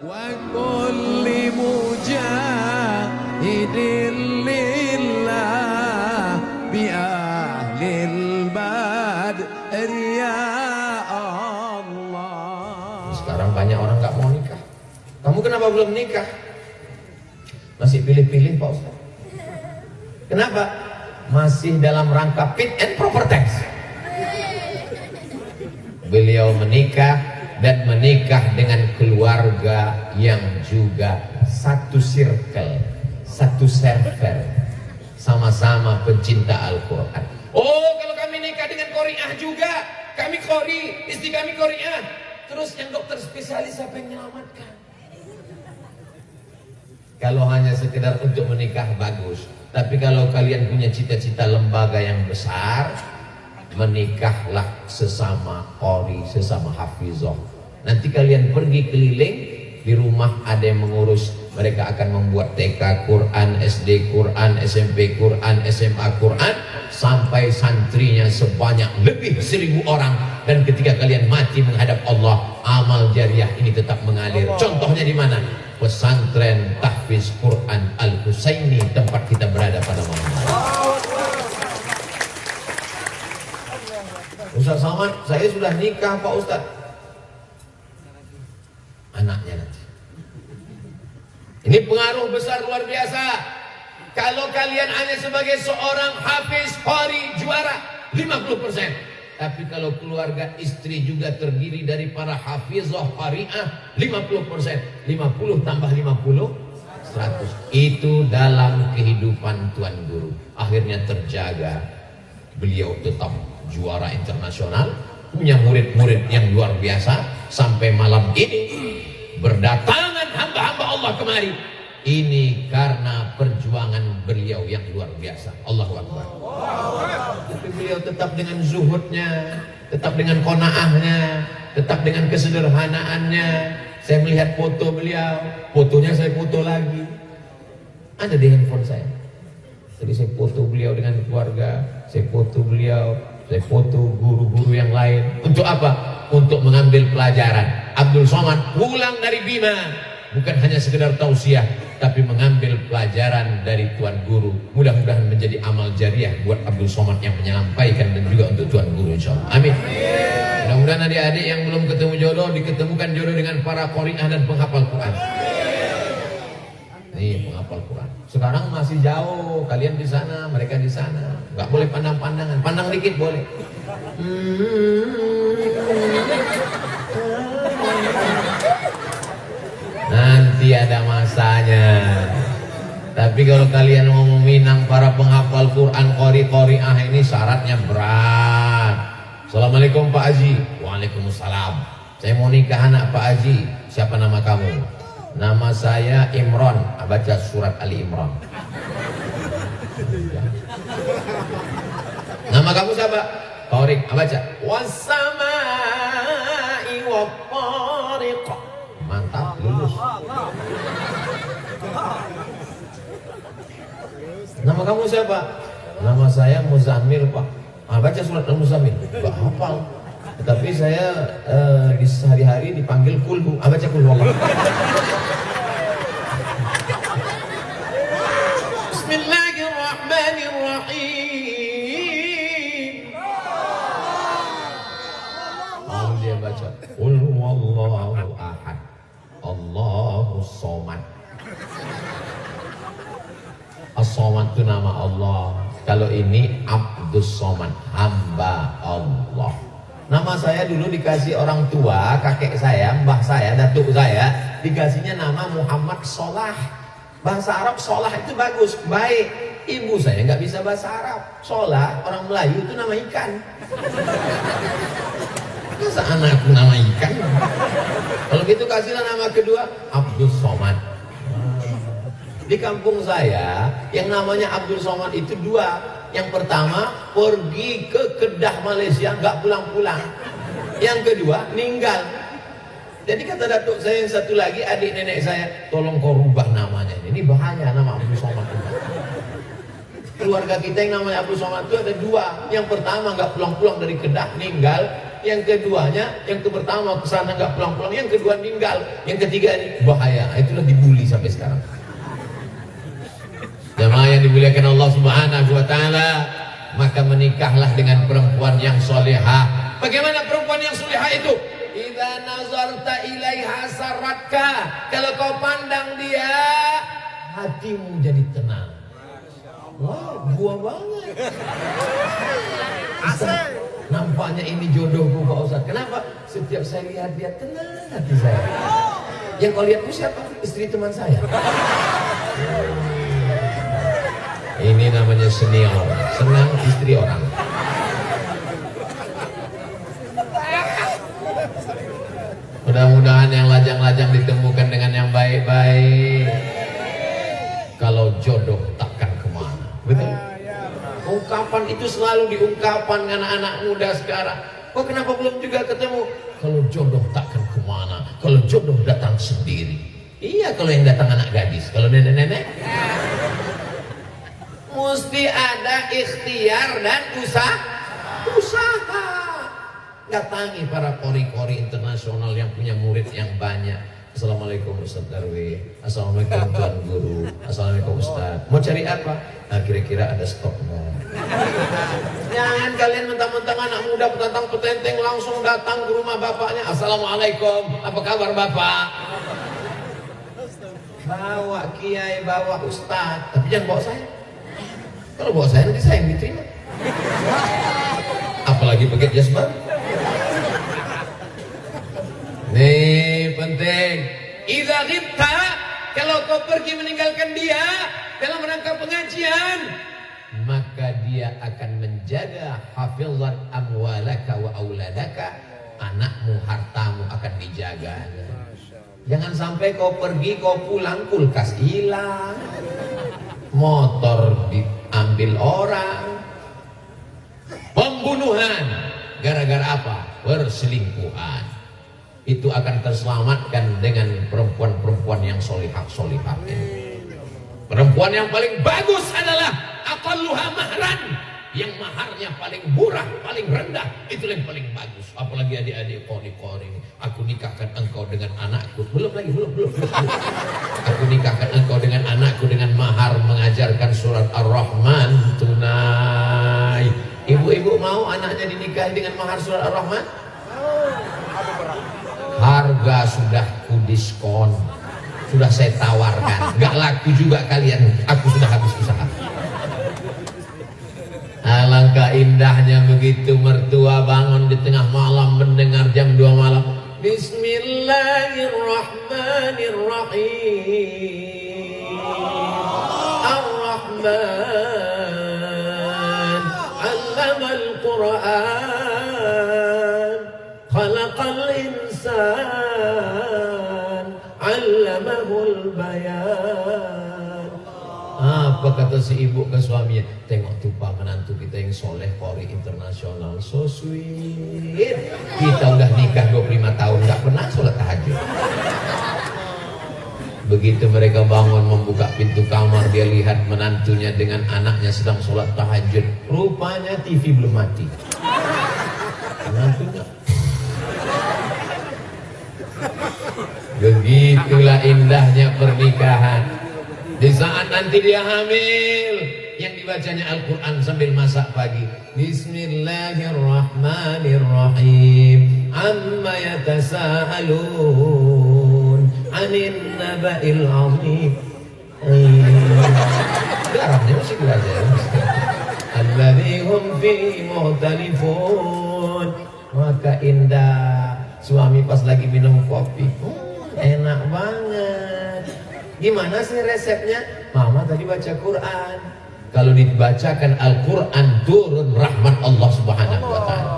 وكل مجاهد لله بأهل البدر يا الله. Sekarang banyak orang nggak mau nikah. Kamu kenapa belum nikah? Masih pilih-pilih Pak Ustaz. Kenapa? Masih dalam rangka fit and proper test. Beliau menikah dan menikah dengan keluarga yang juga satu circle, satu server, sama-sama pencinta Al-Quran. Oh, kalau kami nikah dengan Qori'ah juga, kami Qori, istri kami Qori'ah. Terus yang dokter spesialis siapa yang menyelamatkan? Kalau hanya sekedar untuk menikah bagus, tapi kalau kalian punya cita-cita lembaga yang besar, menikahlah sesama Qori, sesama Hafizah. Nanti kalian pergi keliling, di rumah ada yang mengurus, mereka akan membuat TK Quran, SD Quran, SMP Quran, SMA Quran, sampai santrinya sebanyak lebih 1000 orang. Dan ketika kalian mati menghadap Allah, amal jariah ini tetap mengalir. Contohnya di mana? Pesantren Tahfiz Quran Al-Husaini, tempat kita berada pada malam ini. Ustaz Somad, saya sudah nikah Pak Ustaz. Anaknya nanti. Ini pengaruh besar luar biasa. Kalau kalian hanya sebagai seorang hafiz qori juara 50%. Tapi kalau keluarga istri juga terdiri dari para hafizah qari'ah 50%. 50 tambah 50 100. Itu dalam kehidupan Tuan Guru. Akhirnya terjaga. Beliau tetap juara internasional, punya murid-murid yang luar biasa. Sampai malam ini berdatangan hamba-hamba Allah kemari. Ini karena perjuangan beliau yang luar biasa. Allahu Akbar. Tapi beliau tetap dengan zuhudnya, tetap dengan qanaahnya, tetap dengan kesederhanaannya. Saya melihat foto beliau, fotonya saya foto lagi. Ada di handphone saya. Jadi saya foto beliau dengan keluarga, saya foto beliau, saya foto guru-guru yang lain. Untuk apa? Untuk mengambil pelajaran. Abdul Somad pulang dari Bima bukan hanya sekedar tausiah, tapi mengambil pelajaran dari Tuan Guru. Mudah-mudahan menjadi amal jariah buat Abdul Somad yang menyampaikan dan juga untuk Tuan Guru, insyaallah. Amin. Mudah-mudahan adik-adik yang belum ketemu jodoh diketemukan jodoh dengan para qori'ah dan penghafal Quran. Nih penghafal Quran. Sekarang masih jauh, kalian di sana, mereka di sana. Enggak boleh pandang-pandangan, pandang dikit boleh. Nanti ada masanya. Tapi kalau kalian mau meminang para penghafal Quran qori-qori'ah ini syaratnya berat. Assalamualaikum Pak Haji. Waalaikumsalam. Saya mau nikah anak Pak Haji. Siapa nama kamu? Nama saya Imron. Baca surat Ali Imran. Nama kamu siapa? Tariq. Baca was-samaa'i wat-tariq. Mantap, lulus. Nama kamu siapa? Nama saya Muzammil Pak. Baca surat Al-Muzammil. Gak hafal. Tapi saya di sehari-hari dipanggil kulhu. Baca kulhu Allah. Bismillahirrahmanirrahim. Lalu dia baca Qul huwallahu ahad Allahus somad. As-somad itu nama Allah. Kalau ini Abdus Somad, hamba Allah. Nama saya dulu dikasih orang tua, kakek saya, mbah saya, datuk saya, dikasihnya nama Muhammad Solah. Bahasa Arab Solah itu bagus, baik. Ibu saya nggak bisa bahasa Arab. Solah, orang Melayu itu nama ikan. Masa anakku nama ikan? Kalau gitu kasihlah nama kedua Abdul Somad. Di kampung saya yang namanya Abdul Somad itu dua. Yang pertama pergi ke Kedah Malaysia nggak pulang-pulang. Yang kedua meninggal. Jadi kata datuk saya yang satu lagi, adik nenek saya, tolong kau rubah namanya. Ini bahaya nama Abdul Somad. Keluarga kita yang namanya Abdul Somad itu ada dua. Yang pertama nggak pulang-pulang dari Kedah, meninggal. yang keduanya, yang pertama kesana nggak pulang-pulang, yang kedua meninggal, yang ketiga ini bahaya. Itulah dibully sampai sekarang. Jamaah yang dimuliakan Allah Subhanahu wa taala, maka menikahlah dengan perempuan yang solehah. Bagaimana perempuan yang solehah itu? Idza nazarta ilaiha saratka. Kalau kau pandang dia, hatimu jadi tenang. Wah, gua banget. Asal nampaknya ini jodohku Pak Ustaz. Kenapa? Setiap saya lihat dia tenang hati saya. Yang kau lihat itu siapa? Istri teman saya. Ini namanya senior, senang istri orang. Mudah-mudahan yang lajang-lajang ditemukan dengan yang baik-baik. Kalau jodoh takkan kemana, betul? Ungkapan itu selalu diungkapkan anak-anak muda sekarang. Kok kenapa belum juga ketemu? Kalau jodoh takkan kemana, kalau jodoh datang sendiri. Iya, kalau yang datang anak gadis, kalau nenek-nenek mesti ada ikhtiar dan usaha. Datangi para kori-kori internasional yang punya murid yang banyak. Assalamualaikum Ustaz Darwi, assalamualaikum Tuan Guru, assalamualaikum Ustaz. Mau cari apa? Nah, kira-kira ada stoknya. Jangan kalian mentang-mentang anak muda petantang petenteng langsung datang ke rumah bapaknya. Assalamualaikum, apa kabar bapak? Bawa kiai, bawa ustaz, tapi jangan bawa saya. Kalau bawa saya nanti saya yang diterima. Apalagi pakai jas baru. Nih penting. Idza ghibta, kalau kau pergi meninggalkan dia dalam rangka pengajian, maka dia akan menjaga hafizan amwalaka wa auladaka. Anakmu, hartamu akan dijaga. Jangan sampai kau pergi, kau pulang kulkas hilang, motor diambil orang, pembunuhan gara-gara apa? Perselingkuhan. Itu akan terselamatkan dengan perempuan-perempuan yang solihah-solihah ini. Perempuan yang paling bagus adalah aqalluha mahran, yang maharnya paling murah, paling rendah, itu yang paling bagus. Apalagi adik-adik qori-qori ini. Aku nikahkan engkau dengan anakku. Belum. Aku nikahkan engkau dengan anakku dengan mahar mengajarkan surat Ar-Rahman tunai. Ibu-ibu mau anaknya dinikahi dengan mahar surat Ar-Rahman? Harga sudah kudiskon, sudah saya tawarkan, gak laku juga kalian. Aku sudah habis usaha. Alangkah indahnya begitu mertua bangun di tengah malam mendengar jam 2 malam. Bismillahirrahmanirrahim. Ar-Rahman 'allamal Qur'an, khalaqal insan, 'allamahul bayan. Apa kata si ibu ke suaminya? Tengok tuh pak menantu kita yang soleh, qori internasional, so sweet. Kita udah nikah 25 tahun gak pernah sholat tahajud. Begitu mereka bangun membuka pintu kamar, dia lihat menantunya dengan anaknya sedang sholat tahajud. Rupanya TV belum mati. Menantunya. Begitulah indahnya pernikahan. Di saat nanti dia hamil, yang dibacanya Al-Quran sambil masak pagi. Bismillahirrahmanirrahim. Amma yatasa'alun 'anil naba'il 'azim. Darahnya masih belajar. Alladzi hum fihi mukhtalifun. Maka indah. Suami pas lagi minum kopi, enak banget. Gimana sih resepnya? Mama tadi baca Quran. Kalau dibacakan Al-Quran turun rahmat Allah Subhanahu wa ta'ala.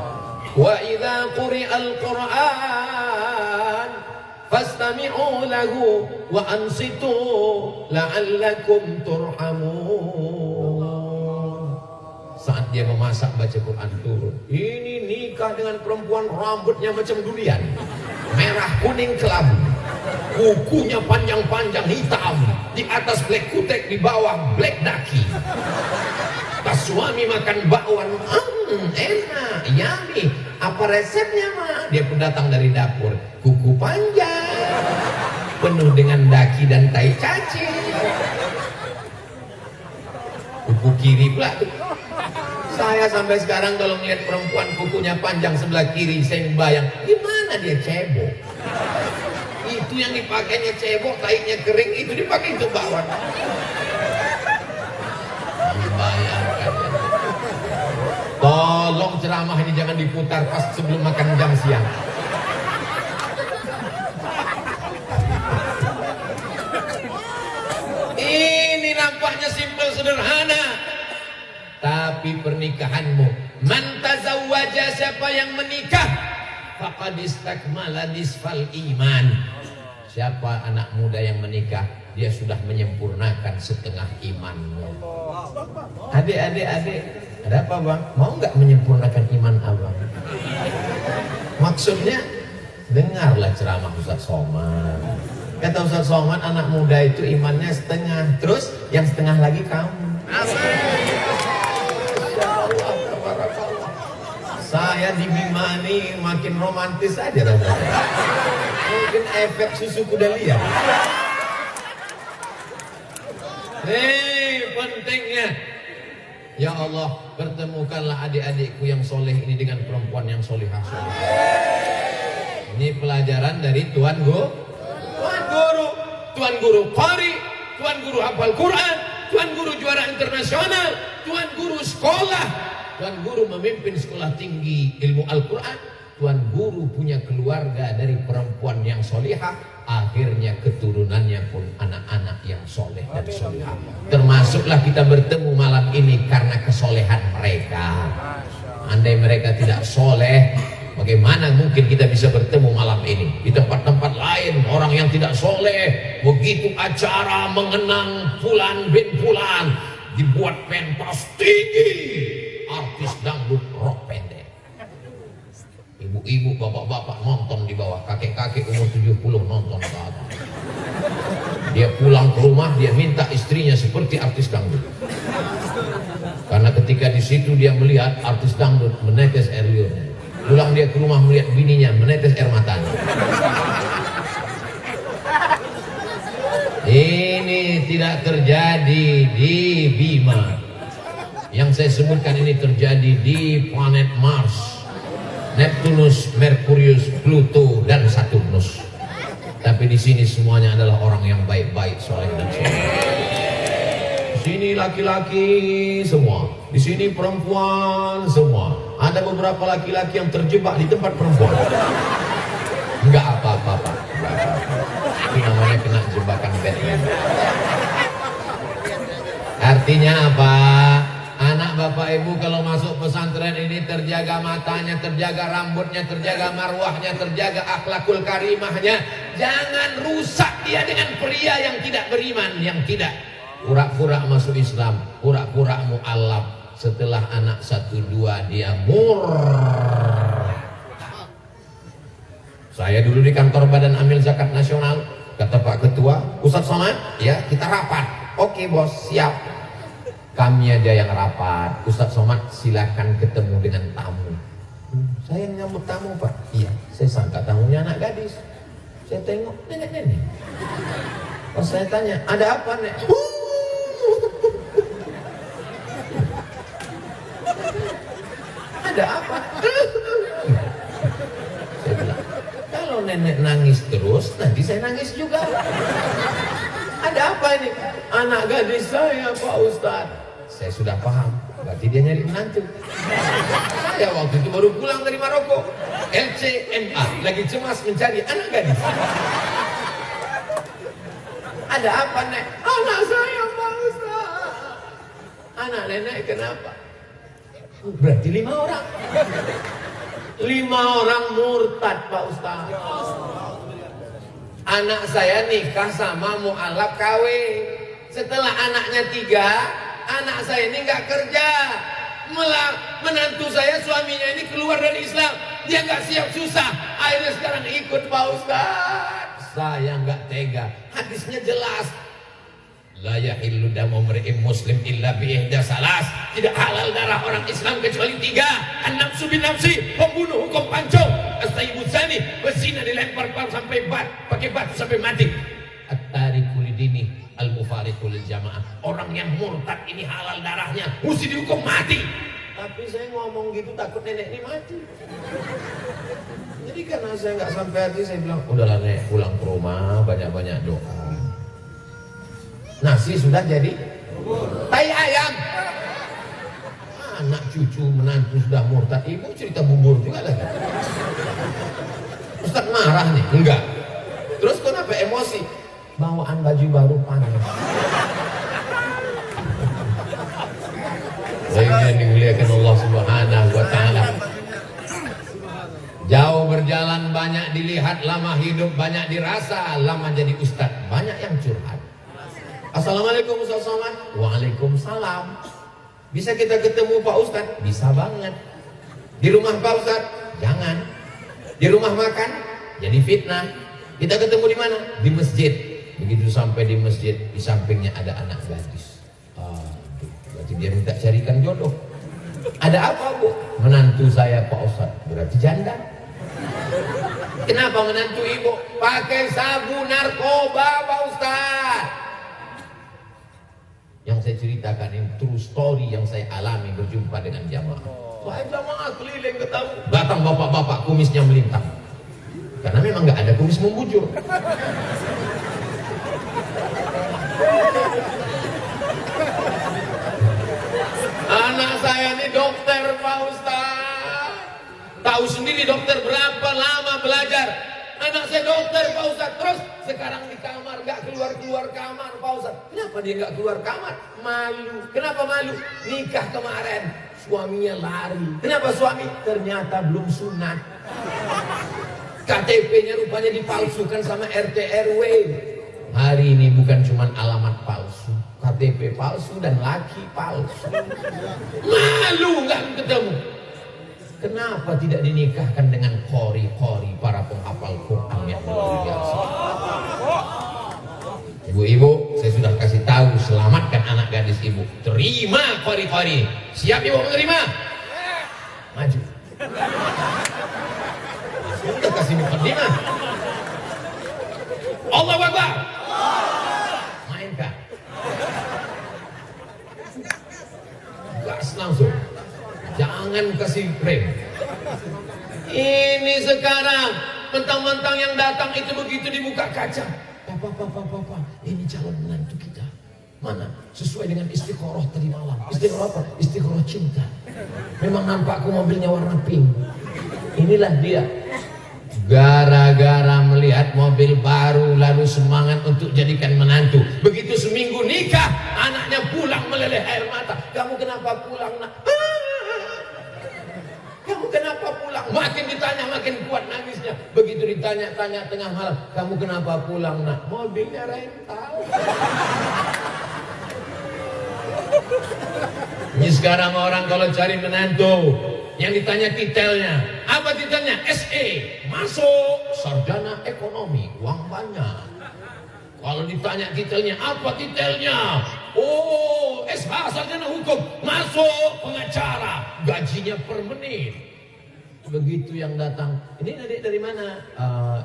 Wa idza quri'al Quran fastami'u lahu wa ansitu la'allakum turhamun. Saat dia memasak baca Quran turun. Ini nikah dengan perempuan rambutnya macam durian, merah kuning kelabu, kukunya panjang-panjang hitam, di atas black kutek, di bawah black daki. Pas suami makan bakwan, enak, yummy. Apa resepnya, Ma? Dia pun datang dari dapur. Kuku panjang, penuh dengan daki dan tai cacing. Kuku kiri pula tuh. Saya sampai sekarang kalau melihat perempuan kukunya panjang sebelah kiri, saya bayang, gimana dia cebok? Itu yang dipakainya cebok, taiknya kering, itu dipakai untuk bakwan. Bayangkan. Tolong ceramah ini jangan diputar pas sebelum makan jam siang. Ini nampaknya simpel sederhana, tapi pernikahanmu, man tazawwaja, siapa yang menikah, faqad istakmala nisfal iman. Siapa anak muda yang menikah, dia sudah menyempurnakan setengah imanmu. Adik, ada apa bang? Mau nggak menyempurnakan iman abang? Maksudnya, dengarlah ceramah Ustaz Somad. Kata Ustaz Somad, anak muda itu imannya setengah, terus yang setengah lagi kamu. Saya di Bima ini makin romantis aja rasanya. Mungkin efek susu kuda liar. Pentingnya, ya Allah, pertemukanlah adik-adikku yang soleh ini dengan perempuan yang solehah. Ini pelajaran dari Tuan Guru, Tuan Guru Qari, Tuan Guru hafal Quran, Tuan Guru juara internasional, Tuan Guru sekolah, Tuan Guru memimpin sekolah tinggi ilmu Al-Quran, Tuan Guru punya keluarga dari perempuan yang solehah, akhirnya keturunannya pun anak-anak yang soleh dan solehah. Termasuklah kita bertemu malam ini karena kesolehan mereka. Andai mereka tidak soleh, bagaimana mungkin kita bisa bertemu malam ini? Di tempat-tempat lain orang yang tidak soleh, begitu acara mengenang Fulan bin Fulan, dibuat pentas tinggi, artis dangdut rock pendek. Ibu-ibu, bapak-bapak nonton di bawah, kakek-kakek umur 70 nonton ke atas. Dia pulang ke rumah, dia minta istrinya seperti artis dangdut. Karena ketika di situ dia melihat artis dangdut menetes air liurnya. Pulang dia ke rumah melihat bininya menetes air matanya. Ini tidak terjadi di Bima. Yang saya sebutkan ini terjadi di planet Mars, Neptunus, Merkurius, Pluto, dan Saturnus. Tapi di sini semuanya adalah orang yang baik-baik, soleh dan soleh. Di sini laki-laki semua, di sini perempuan semua. Ada beberapa laki-laki yang terjebak di tempat perempuan. Enggak apa-apa, Pak. Itu namanya kena jebakan Batman. Artinya apa? Anak bapak ibu kalau masuk pesantren ini terjaga matanya, terjaga rambutnya, terjaga marwahnya, terjaga akhlakul karimahnya. Jangan rusak dia dengan pria yang tidak beriman, yang tidak pura-pura masuk Islam, pura-pura mu'allaf. Setelah anak 1-2 dia Saya dulu di kantor Badan Amil Zakat Nasional, kata Pak Ketua, Ustaz Somad, ya kita rapat. Oke bos, siap. Kami aja yang rapat. Ustaz Somad silakan ketemu dengan tamu. Saya yang nyambut tamu Pak. Iya, saya sangka tamunya anak gadis. Saya tengok nenek-nenek. Pas saya tanya, ada apa nek? Ada apa? Saya bilang, kalau nenek nangis terus, nanti saya nangis juga. Ada apa ini? Anak gadis saya Pak Ustadz. Saya sudah paham, berarti dia nyari menantu. Saya waktu itu baru pulang dari Maroko, LCMA, lagi cemas mencari anak gadis. Ada apa nek? Anak saya Pak Ustadz. Anak nenek kenapa? Berarti 5 orang. 5 orang murtad Pak Ustaz. Anak saya nikah sama mu'alaf KW. Setelah anaknya 3, anak saya ini nggak kerja. Menantu saya, suaminya ini keluar dari Islam. Dia nggak siap susah. Akhirnya sekarang ikut Pak Ustaz. Saya nggak tega. Hadisnya jelas. La yahillu damu mri'in muslim illa bi ihda salas. Tidak halal darah orang Islam kecuali 3. An-nafsu bin nafsi, pembunuh hukum pancung. As-sayyibu zani, berzina dilempar sampai pakai batu sampai mati. At-tariku lidini, al-mufariqu lil jamaah. Orang yang murtad ini halal darahnya, mesti dihukum mati. Tapi saya ngomong gitu takut nenek ini mati. Jadi karena saya nggak sampai hati, saya bilang udahlah nek, pulang ke rumah banyak-banyak doa. Nasi sudah jadi tai ayam. Anak cucu menantu sudah murtad, ibu cerita bubur juga lagi. Ustaz marah nih? Enggak. Terus kenapa emosi? Bawaan baju baru panas. Yang dimuliakan Allah Subhanahu wa taala. Jauh berjalan banyak dilihat, lama hidup banyak dirasa, lama jadi ustaz banyak yang curhat. Assalamualaikum Ustaz Somad. Waalaikumsalam. Bisa kita ketemu Pak Ustaz? Bisa banget. Di rumah Pak Ustaz? Jangan. Di rumah makan? Jadi fitnah. Kita ketemu di mana? Di masjid. Begitu sampai di masjid, di sampingnya ada anak gadis. Berarti dia minta carikan jodoh. Ada apa Bu? Menantu saya Pak Ustaz. Berarti janda. Kenapa menantu ibu? Pakai sabu narkoba Pak Ustaz. Yang saya ceritakan ini true story yang saya alami berjumpa dengan jamaah. Saya jamaah keliling ketemu. Datang bapak-bapak kumisnya melintang. Karena memang nggak ada kumis membujur. Anak saya ini dokter Pak Ustaz. Tahu sendiri dokter berapa lama belajar. Anak saya dokter Pak Ustaz. Terus sekarang di kamar gak keluar kamar Pak Ustaz. Kenapa dia gak keluar kamar? Malu. Kenapa malu? Nikah kemarin suaminya lari. Kenapa suami? Ternyata belum sunat. KTP-nya rupanya dipalsukan sama RT RW. Hari ini bukan cuma alamat palsu, KTP palsu dan laki palsu. Malu nggak ketemu. Kenapa tidak dinikahkan dengan qori-qori para penghafal Quran yang luar biasa? Ibu-ibu, saya sudah kasih tahu, selamatkan anak gadis ibu. Terima qori-qori. Siap ibu menerima? Maju. Sudah kasih mukadimah. Allahu Akbar. Mainkan. Gas langsung. Jangan kasih rem. Ini sekarang mentang-mentang yang datang itu begitu dibuka kaca. Papa, ini calon menantu kita. Mana? Sesuai dengan istiqoroh tadi malam. Istiqoroh apa? Istiqoroh cinta. Memang nampakku mobilnya warna pink. Inilah dia. Gara-gara melihat mobil baru lalu semangat untuk jadikan menantu. Begitu seminggu nikah, anaknya pulang meleleh air mata. Kamu kenapa pulang nak? Kamu kenapa pulang? Makin ditanya makin kuat nangisnya. Begitu ditanya-tanya tengah malam, kamu kenapa pulang nak? Mobilnya rental. Ini sekarang orang kalau cari menantu, yang ditanya titelnya, apa titelnya? SE, masuk sarjana ekonomi, uang banyak. Kalau ditanya titelnya, apa titelnya? Oh, SH sarjana hukum, masuk pengacara, gajinya per menit. Begitu yang datang, ini adik dari mana?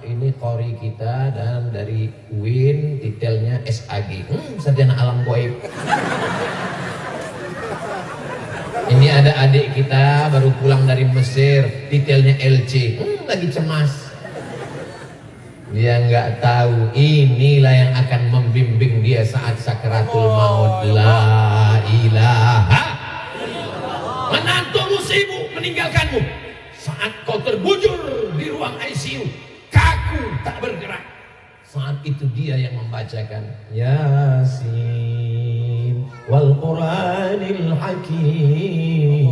Ini qori kita dan dari UIN, titelnya SAG, sarjana alam gaib. Ini ada adik kita baru pulang dari Mesir, titelnya LC, lagi cemas. Dia nggak tahu inilah yang akan membimbing dia saat sakaratul maut. La ilaha. Menantumu sibuk meninggalkanmu saat kau terbujur di ruang ICU, kaku tak bergerak. Saat itu dia yang membacakan Yasin wal Quranil Hakim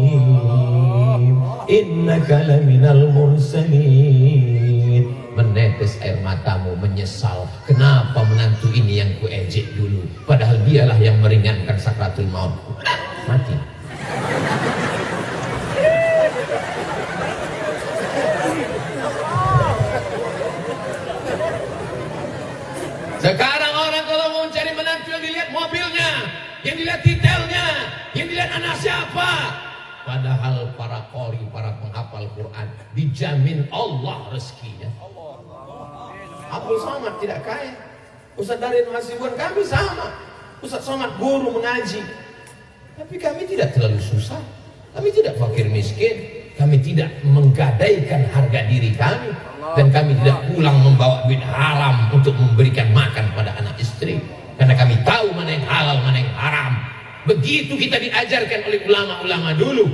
innaka laminal mursalin. Menetes air matamu menyesal. Kenapa menantu ini yang kuejek dulu? Padahal dialah yang meringankan sakratul maut. Mati. Sekarang orang kalau mau cari menantu yang dilihat mobil yang dilihat detailnya, yang dilihat anak siapa. Padahal para qori, para penghafal Quran dijamin Allah rezekinya. Abdul Somad tidak kaya, Ustaz Darin Hasibuan kami sama, Ustaz Somad guru mengaji, tapi kami tidak terlalu susah, kami tidak fakir miskin, kami tidak menggadaikan harga diri kami, dan kami tidak pulang membawa duit haram untuk memberikan makan pada anak istri, karena kami tahu mana yang halal, mana yang haram. Begitu kita diajarkan oleh ulama-ulama dulu.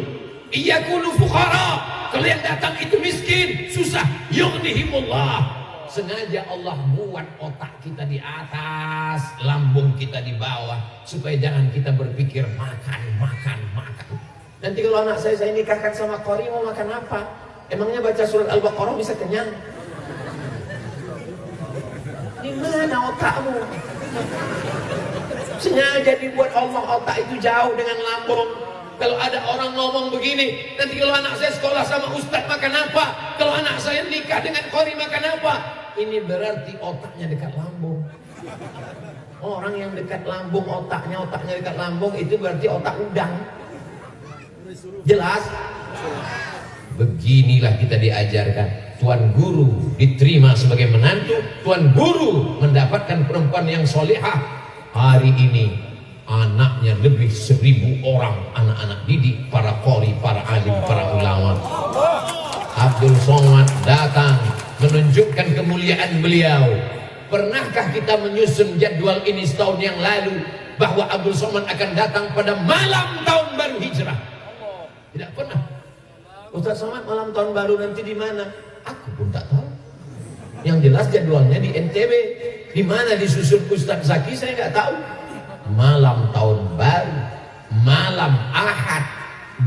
Iyakunu fuqara, kalau yang datang itu miskin, susah, yughnihimullah. Sengaja Allah buat otak kita di atas, lambung kita di bawah, supaya jangan kita berpikir makan. Nanti kalau anak saya nikahkan sama qori mau makan apa? Emangnya baca surat Al-Baqarah bisa kenyang? Di mana otakmu? Sengaja dibuat Allah otak itu jauh dengan lambung. Kalau ada orang ngomong begini, nanti kalau anak saya sekolah sama ustadz makan apa? Kalau anak saya nikah dengan qori makan apa? Ini berarti otaknya dekat lambung. Orang yang dekat lambung otaknya dekat lambung itu berarti otak udang. Jelas? Beginilah kita diajarkan. Tuan guru diterima sebagai menantu, tuan guru mendapatkan perempuan yang solehah. Hari ini anaknya lebih 1000 orang anak-anak didik, para qori, para alim, para ulama. Abdul Somad datang menunjukkan kemuliaan beliau. Pernahkah kita menyusun jadwal ini setahun yang lalu bahwa Abdul Somad akan datang pada malam tahun baru hijrah? Tidak pernah. Ustaz Somad malam tahun baru nanti di mana? Aku pun tak tahu. Yang jelas jadwalnya di NTB. Di mana disusun Ustaz Zaki saya nggak tahu. Malam tahun baru, malam Ahad,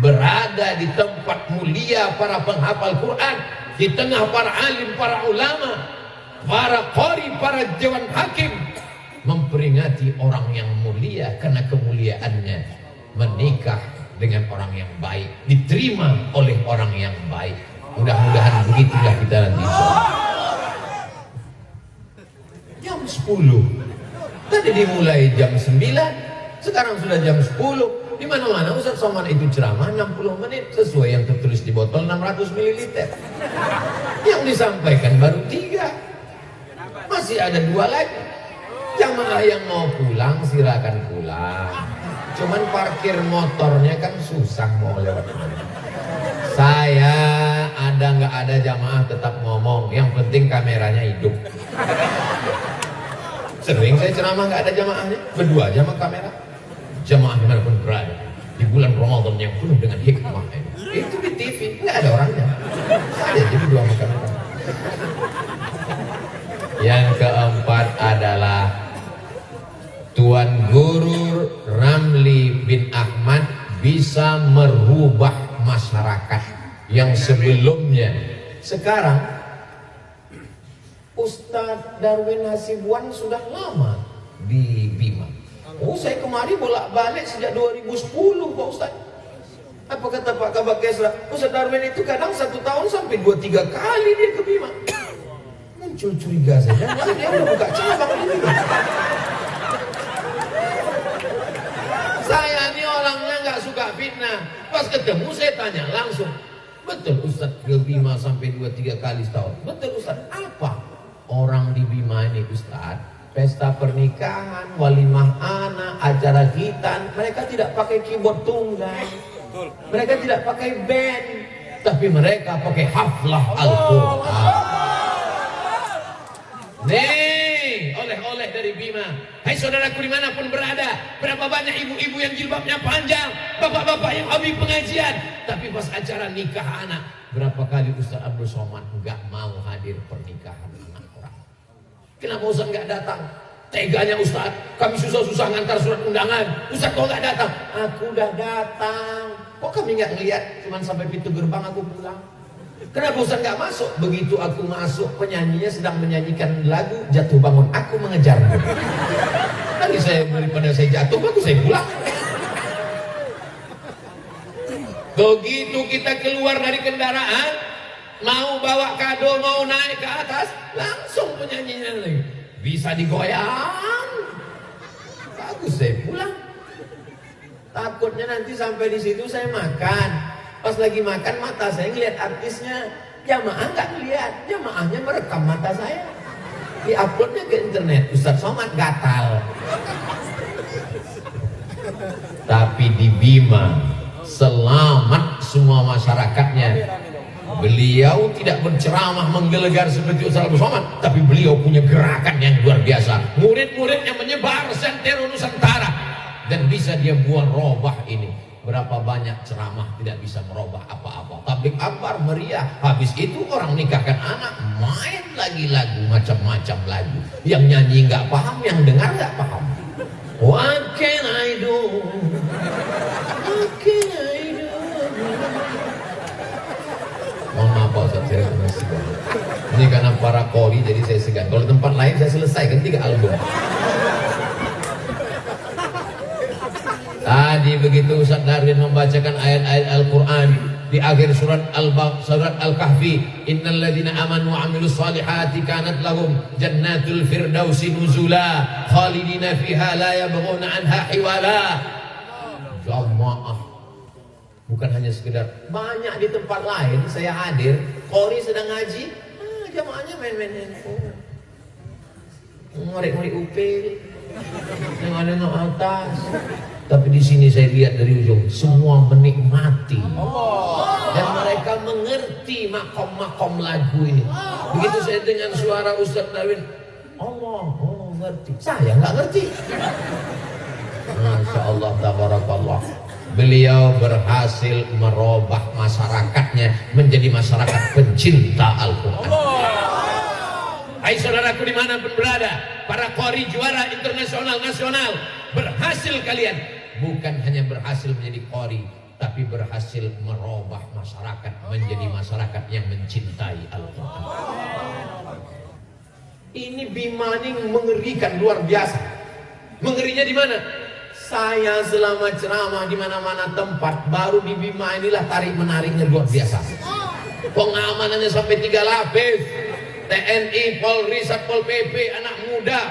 berada di tempat mulia para penghafal Quran, di tengah para alim, para ulama, para qori, para dewan hakim, memperingati orang yang mulia karena kemuliaannya menikah dengan orang yang baik, diterima oleh orang yang baik. Mudah-mudahan begitulah kita nanti. Jam 10 tadi dimulai jam 9, sekarang sudah jam 10. Di mana-mana Ustaz Somad itu ceramah 60 menit sesuai yang tertulis di botol 600 ml. Yang disampaikan baru 3. Masih ada 2 lagi. Jamaah yang mau pulang silakan pulang. Cuman parkir motornya kan susah mau lewat mana. Saya ada nggak ada jamaah tetap ngomong, yang penting kameranya hidup. Sering saya ceramah nggak ada jamaahnya, berdua aja sama kamera. Jamaah dimanapun berada di bulan Ramadan yang penuh dengan hikmah ini. Itu di TV nggak ada orangnya. Saya jadi berdua sama kamera. Yang keempat adalah Tuan Guru Ramli bin Ahmad bisa merubah masyarakat yang sebelumnya. Sekarang Ustadz Darwin Hasibuan sudah lama di Bima. Oh, saya kemari bolak-balik sejak 2010 Pak Ustadz. Apa kata Pak Kabak Kesra? Ustadz Darwin itu kadang 1 tahun sampai 2-3 kali dia ke Bima. Muncul curiga saja, dia udah buka cabang di Bima. Saya ini orangnya nggak suka fitnah. Pas ketemu saya tanya langsung, betul Ustadz ke Bima sampai 2-3 kali setahun? Betul Ustadz. Apa? Orang di Bima ini Ustadz, pesta pernikahan, walimah anak, acara khitan, mereka tidak pakai keyboard tunggal, mereka tidak pakai band, tapi mereka pakai haflah Al-Quran. Nih, oleh-oleh dari Bima. Hai saudaraku dimanapun berada, berapa banyak ibu-ibu yang jilbabnya panjang, bapak-bapak yang hobi pengajian, tapi pas acara nikah anak, berapa kali Ustaz Abdul Somad nggak mau hadir pernikahan anak orang. Kenapa Ustaz nggak datang? Teganya Ustaz, kami susah-susah ngantar surat undangan, Ustaz kok nggak datang? Aku udah datang. Kok kami nggak ngeliat? Cuman sampai pintu gerbang aku pulang. Kenapa Ustaz nggak masuk? Begitu aku masuk, penyanyinya sedang menyanyikan lagu Jatuh Bangun Aku Mengejarmu. Tadi saya, daripada saya jatuh, bagus saya pulang. Begitu kita keluar dari kendaraan, mau bawa kado, mau naik ke atas, langsung penyanyinya lagi. Bisa digoyang. Bagus saya pulang. Takutnya nanti sampai di situ saya makan. Pas lagi makan mata saya ngeliat artisnya. Jamaah nggak lihat, jamaahnya merekam mata saya. Di-uploadnya ke internet. Ustaz Somad gatal. Tapi di Bima selamat semua masyarakatnya. Beliau tidak berceramah menggelegar seperti Ustaz Somad, tapi beliau punya gerakan yang luar biasa. Murid-muridnya menyebar santero Nusantara dan bisa dia buat robah ini. Berapa banyak ceramah tidak bisa merubah apa-apa. Tablik akbar meriah. Habis itu orang nikahkan anak, main lagi lagu macam-macam lagu. Yang nyanyi nggak paham, yang dengar nggak paham. What can I do? What can I do? Mohon maaf Pak Ustaz, saya masih banget. Ini karena para kori jadi saya segan. Kalau tempat lain saya selesaikan 3 album. Tadi begitu Ustaz Darwin membacakan ayat-ayat Al-Quran di akhir surat Al-Kahfi, innal ladzina amanu wa 'amilus solihati kanat lahum jannatul firdausi nuzula khalidina fiha la yabghuna anha hiwala. Jamaah, bukan hanya sekedar banyak di tempat lain saya hadir, qori sedang ngaji, jamaahnya main-main handphone, ngorek-ngorek upil, nengok-nengok atas. Tapi di sini saya lihat dari ujung semua menikmati dan mereka mengerti makom-makom lagu ini. Begitu saya dengan suara Ustaz Darwin, Allah, oh ngerti. Saya nggak ngerti. Masya Allah, tabarakallah. Beliau berhasil merubah masyarakatnya menjadi masyarakat pencinta Al-Quran. Hai saudaraku dimanapun berada, para qori juara internasional nasional, berhasil kalian. Bukan hanya berhasil menjadi qori, tapi berhasil merubah masyarakat menjadi masyarakat yang mencintai Al-Quran. Ini Bima ini mengerikan, luar biasa. Mengerinya di mana? Saya selama ceramah di mana-mana tempat, baru di Bima inilah tarik menariknya luar biasa. Pengamanannya sampai 3 lapis. TNI, Polri, Satpol PP, anak muda,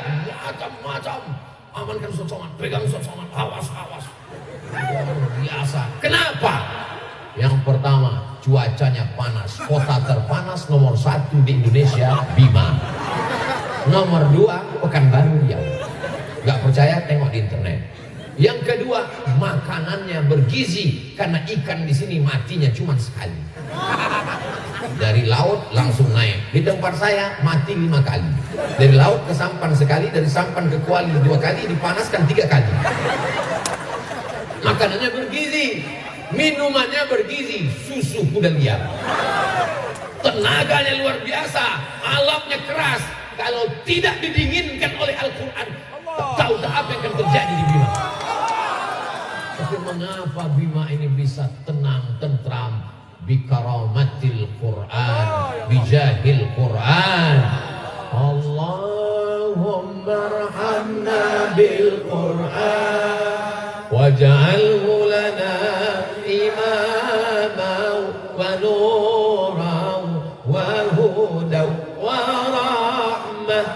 macam-macam. Amankan Ustaz Somad, pegang Ustaz Somad, awas. Biasa. Kenapa? Yang pertama, cuacanya panas. Kota terpanas nomor 1 di Indonesia, Bima. Nomor 2, Pekanbaru Riau. Gak percaya, tengok di internet. Yang kedua, makanannya bergizi karena ikan di sini matinya cuma sekali. Dari laut langsung naik. Di tempat saya mati 5 kali. Dari laut ke sampan sekali, dari sampan ke kuali 2 kali, dipanaskan 3 kali. Makanannya bergizi, minumannya bergizi, susu kuda liar. Tenaganya luar biasa, alamnya keras. Kalau tidak didinginkan oleh Al-Quran, tahu tak apa yang akan terjadi di Bima. Tapi mengapa Bima ini bisa tenang, tentram? Bikaramatil Quran, bijahil Quran. Allahumma arhamna bil Quran waj'alhu lana imaman wa nuran wa hudan wa rahmah.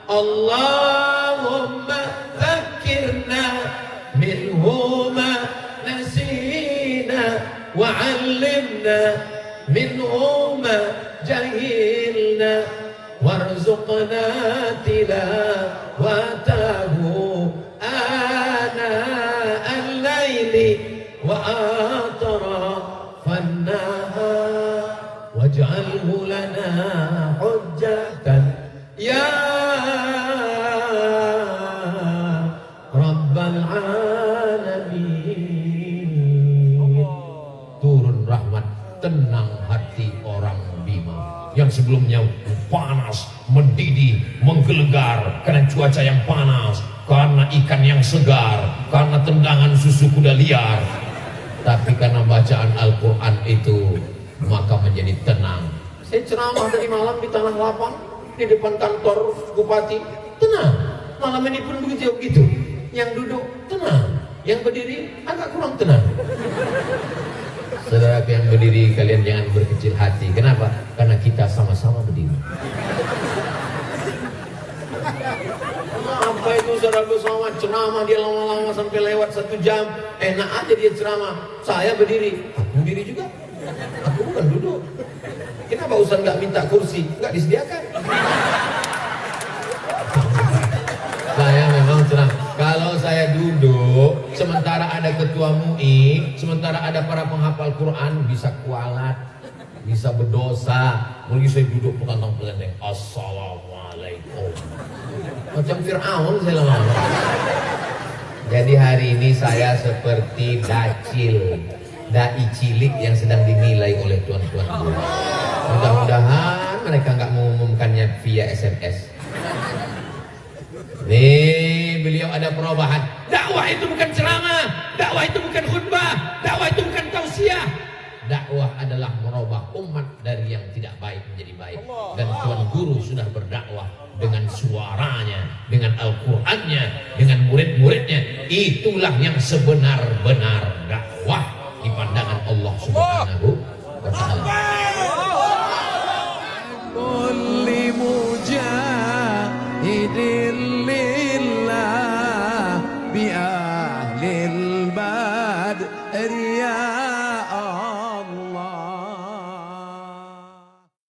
Allahumma dhakkirna minhu ma nasina وعلمنا منه ما جهلنا وارزقنا تلاوته آناء الليل وأطراف النهار واجعله لنا حجة يا رب العالمين. Turun rahmat, tenang hati orang Bima yang sebelumnya panas, mendidih, menggelegar karena cuaca yang panas, karena ikan yang segar, karena tendangan susu kuda liar. Tapi karena bacaan Al-Quran itu, maka menjadi tenang. Saya ceramah dari malam di Tanah Lapang, di depan kantor Bupati, tenang. Malam ini pun begitu. Yang duduk tenang, yang berdiri agak kurang tenang. Saudara yang berdiri, kalian jangan berkecil hati. Kenapa? Karena kita sama-sama berdiri. Apa itu saudara bersama ceramah dia lama-lama sampai lewat 1 jam. Enak aja dia ceramah. Saya berdiri. Aku berdiri juga. Aku bukan duduk. Kenapa Ustaz nggak minta kursi? Nggak disediakan. Saya memang tenang. Kalau saya duduk, sementara ada ketua MUI, sementara ada para penghafal Quran, bisa kualat, bisa berdosa. Mungkin saya duduk pelantang pelenteng. Assalamualaikum. Macam Fir'aun saya lama-lama. Jadi hari ini saya seperti dai cilik yang sedang dinilai oleh tuan-tuan guru. Mudah-mudahan mereka nggak mengumumkannya via SMS. Nih, beliau ada perubahan. Dakwah itu bukan ceramah, dakwah itu bukan khutbah, dakwah itu bukan tausiah. Dakwah adalah merubah umat dari yang tidak baik menjadi baik. Dan Tuan Guru sudah berdakwah dengan suaranya, dengan Al-Qur'annya, dengan murid-muridnya. Itulah yang sebenar-benar dakwah di pandangan Allah Subhanahu wa ta'ala. Kulli mujahidin lillah bi ahlil badriyah